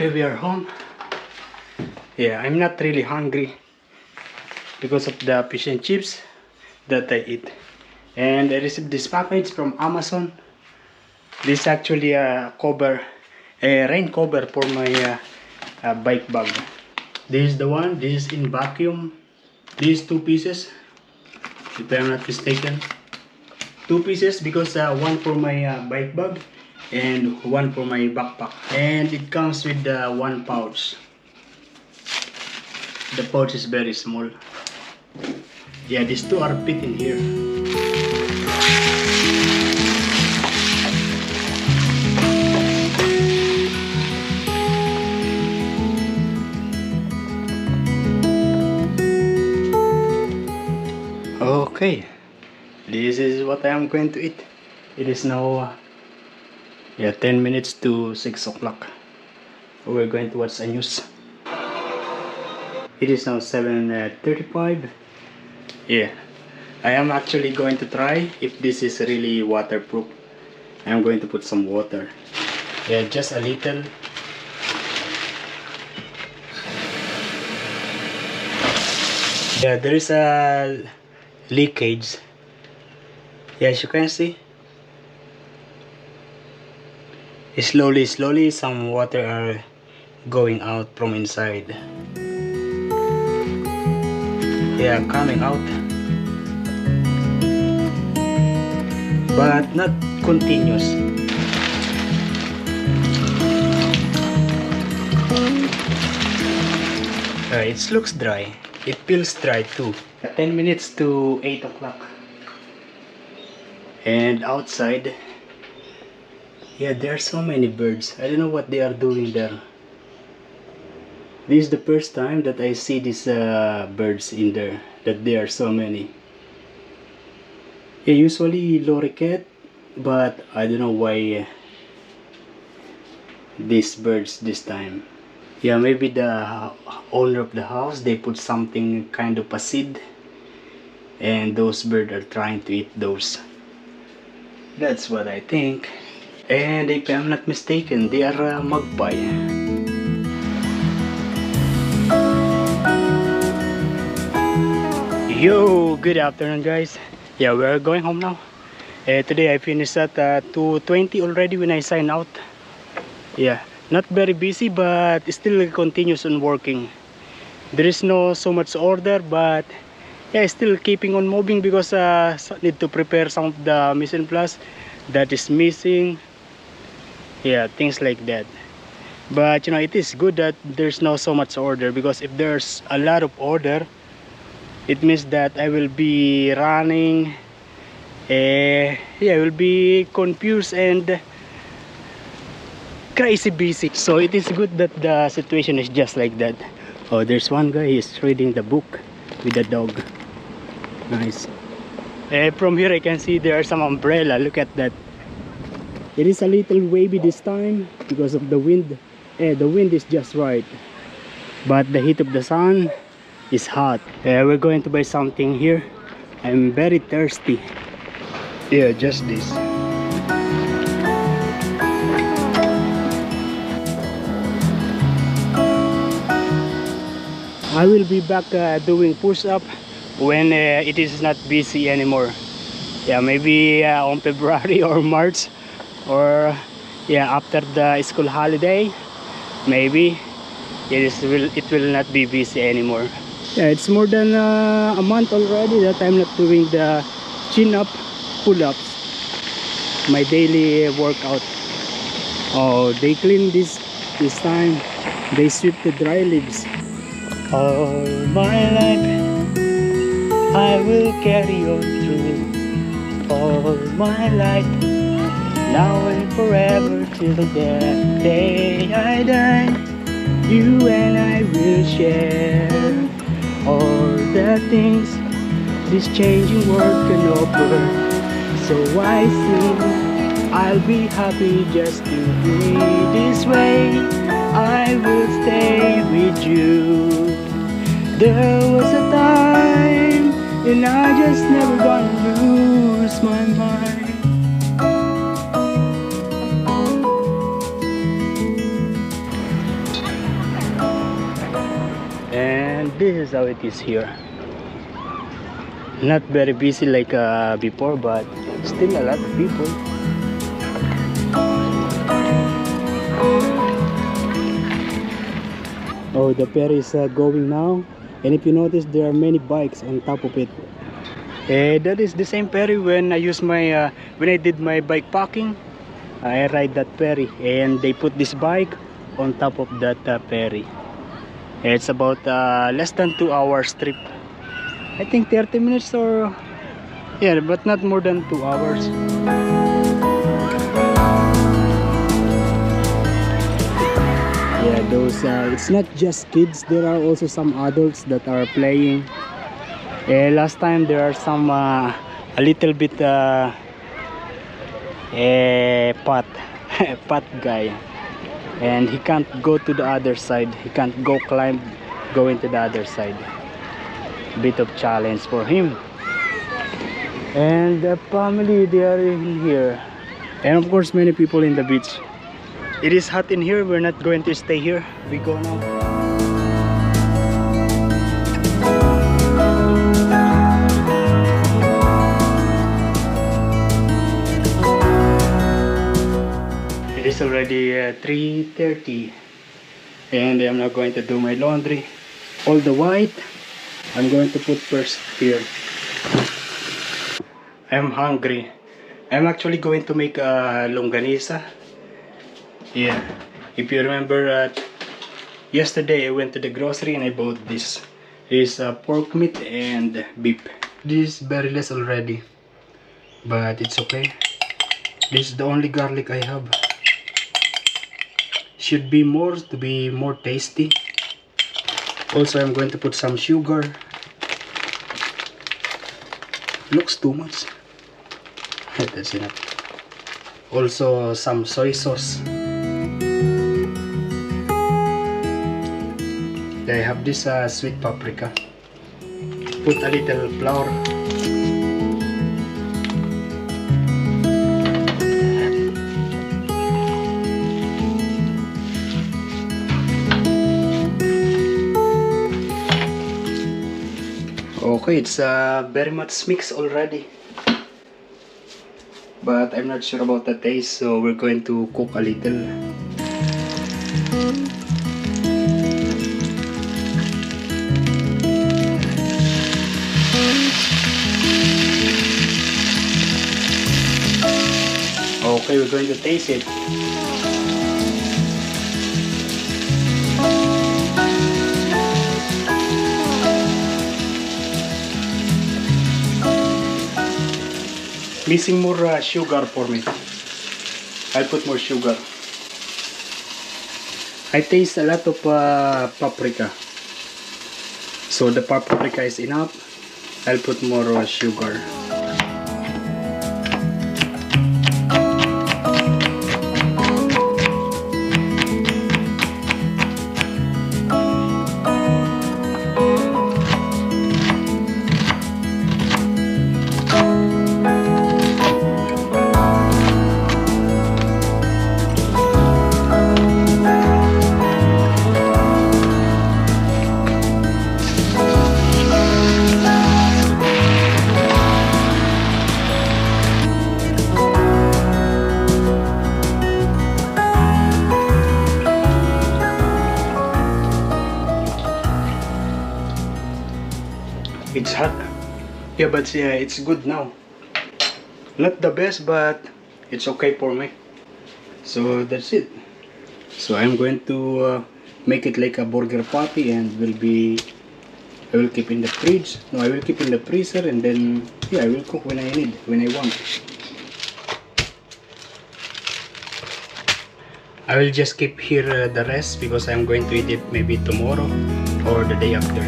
Okay, we are home. Yeah, I'm not really hungry because of the fish and chips that I eat. And I received this package from Amazon. This is actually a cover, a rain cover for my bike bag. This is the one. This is in vacuum. These two pieces, if I'm not mistaken. Two pieces because one for my bike bag and one for my backpack. And it comes with one pouch. The pouch is very small. Yeah, these two are fit in here. Okay, this is what I am going to eat. It is now 10 minutes to 6 o'clock. We're going to watch the news. It is now 7:35. Yeah, I am actually going to try if this is really waterproof. I'm going to put some water. Yeah, just a little. Yeah, there is a leakage. Yeah, as you can see, slowly some water are going out from inside. Yeah, coming out, but not continuous. It looks dry. It feels dry too. 10 minutes to 8 o'clock. And outside, yeah, there are so many birds. I don't know what they are doing there. This is the first time that I see these birds in there, that there are so many. Yeah, usually lorikeet, but I don't know why these birds this time. Yeah, maybe the owner of the house, they put something kind of a seed, and those birds are trying to eat those. That's what I think. And if I'm not mistaken, they are magpie. Yo, good afternoon guys. Yeah, we're going home now. Today I finished at 2:20 already when I sign out. Yeah, not very busy, but still continues on working. There is no so much order, but yeah, still keeping on moving because need to prepare some of the mise en place that is missing. Yeah, things like that. But you know, it is good that there's no so much order, because if there's a lot of order, it means that I will be running. Yeah, I will be confused and crazy busy. So it is good that the situation is just like that. Oh, there's one guy, he's reading the book with the dog. Nice. From here I can see there are some umbrella. Look at that. It is a little wavy this time because of the wind. The wind is just right, but the heat of the sun is hot. We're going to buy something here. I'm very thirsty. Yeah, just this. I will be back doing push-up when it is not busy anymore. Yeah, maybe on February or March, or yeah, after the school holiday, maybe it will not be busy anymore. Yeah, it's more than a month already that I'm not doing the chin-up, pull-ups, my daily workout. Oh, they clean this time. They sweep the dry leaves. All my life I will carry on through. All my life, now and forever, till the day I die. You and I will share all the things this changing world can offer. So I sing, I'll be happy just to be this way. I will stay with you. There was a time, and I just never gonna lose my mind. this is how it is here. Not very busy like before, but still a lot of people. Oh, the ferry is going now, and if you notice, there are many bikes on top of it. That is the same ferry when I use my when I did my bike packing. I ride that ferry, and they put this bike on top of that ferry. It's about less than 2 hours trip. I think 30 minutes or yeah, but not more than 2 hours. Yeah, those it's not just kids, there are also some adults that are playing. Last time there are some a little bit pot pot guy, and he can't go to the other side, he can't go into the other side. Bit of challenge for him. And the family, they are in here, and of course many people in the beach. It is hot in here, we're not going to stay here, we go now. It is already 3:30, and I'm now going to do my laundry. All the white I'm going to put first here. I'm hungry. I'm actually going to make a longanisa. Yeah, if you remember, yesterday I went to the grocery and I bought this. This pork meat and beef. This is very less already, but it's okay. This is the only garlic I have. Should be more to be more tasty. Also, I'm going to put some sugar. Looks too much. That's enough. Also, some soy sauce. I have this sweet paprika. Put a little flour. Okay, it's very much mixed already, but I'm not sure about the taste, so we're going to cook a little. Okay, we're going to taste it. Missing more sugar for me. I'll put more sugar. I taste a lot of paprika, so the paprika is enough. I'll put more sugar. It's hot. Yeah, but yeah, it's good now. Not the best, but it's okay for me. So that's it. So I'm going to make it like a burger patty, and I will keep in the fridge. No, I will keep in the freezer, and then yeah, I will cook when I want. I will just keep here the rest because I'm going to eat it maybe tomorrow or the day after.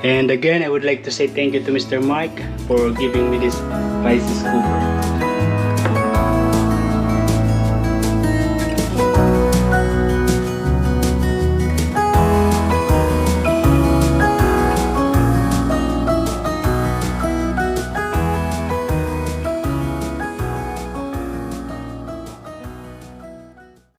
And again, I would like to say thank you to Mr. Mike for giving me this spicy scooper.